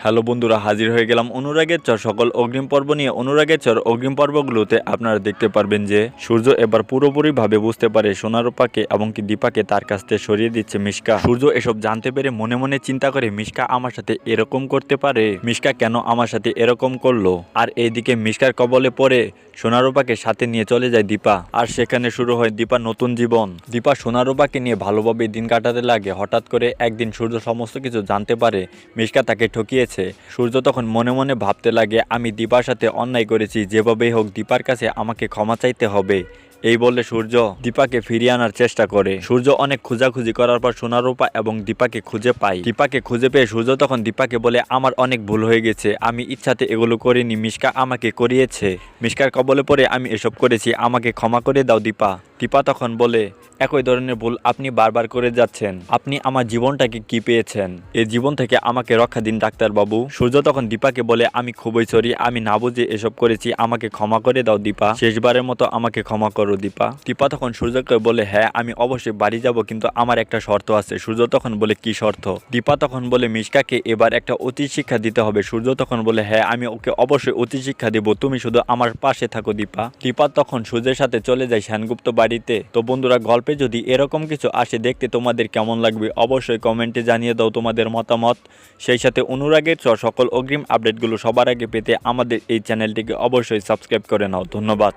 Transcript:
Hello বন্ধুরা, হাজির হয়ে গেলাম অনুরাগের চর সকল অগ্রিম পর্ব নিয়ে। অনুরাগের চর অগ্রিম পর্বগুলোতে আপনারা দেখতে পারবেন যে সূর্য এবার পুরোপুরিভাবে বুঝতে পারে সোনারূপাকে এবং কি দীপাকে তার কাছ থেকে সরিয়ে দিচ্ছে মিশকা। সূর্য এসব জানতে পেরে মনে মনে চিন্তা করে, মিশকা আমার সাথে এরকম করতে পারে, মিশকা কেন আমার সাথে এরকম করলো। আর এইদিকে মিশকার কবলে পড়ে সোনারূপাকে সাথে নিয়ে চলে যায় দীপা। আর সেখানে শুরু হয় দীপার নতুন জীবন। দীপা সোনারূপাকে নিয়ে ভালোভাবে দিন কাটাতে লাগে। হঠাৎ করে একদিন সূর্য সমস্ত কিছু জানতে পারে মিশকা তাকে ঠকিয়েছে। সূর্য তখন মনে মনে ভাবতে লাগে, আমি দীপার সাথে অন্যায় করেছি, যেভাবেই হোক দীপার কাছে আমাকে ক্ষমা চাইতে হবে। এই বলে সূর্য দীপাকে ফিরিয়ে আনার চেষ্টা করে। সূর্য অনেক খোঁজাখুঁজি করার পর সোনারূপা এবং দীপাকে খুঁজে পায়। দীপাকে খুঁজে পেয়ে সূর্য তখন দীপাকে বলে, আমার অনেক ভুল হয়ে গেছে, আমি ইচ্ছাতে এগুলো করিনি, মিশকা আমাকে করিয়েছে, মিশকার কবলে পড়ে আমি এসব করেছি, আমাকে ক্ষমা করে দাও দীপা। দীপা তখন বলে, একই ধরনের ভুল আপনি বারবার করে যাচ্ছেন, আপনি আমার জীবনটাকে কি পেয়েছেন, এই জীবন থেকে আমাকে রক্ষা দিন ডাক্তারবাবু। সূর্য তখন দীপাকে বলে, আমি খুবই সরি, আমি না বুঝে এসব করেছি, আমাকে ক্ষমা করে দাও দীপা, শেষবারের মতো আমাকে ক্ষমা করো দীপা। দীপা তখন সূর্যকে বলে, হ্যাঁ আমি অবশ্যই বাড়ি যাব, কিন্তু আমার একটা শর্ত আছে। সূর্য তখন বলে, কি শর্ত? দীপা তখন বলে, মিশকাকে এবার একটা অতি শিক্ষা দিতে হবে। সূর্য তখন বলে, হ্যাঁ আমি ওকে অবশ্যই অতি শিক্ষা দেব, তুমি শুধু আমার পাশে থাকো দীপা। দীপা তখন সূর্যের সাথে চলে যায় সেনগুপ্ত বাড়িতে। তো বন্ধুরা, গল্পে যদি এরকম কিছু আসে দেখতে তোমাদের কেমন লাগবে অবশ্যই কমেন্টে জানিয়ে দাও তোমাদের মতামত। সেই সাথে অনুরাগের সকল অগ্রিম আপডেটগুলো সবার আগে পেতে আমাদের এই চ্যানেলটিকে অবশ্যই সাবস্ক্রাইব করে নাও। ধন্যবাদ।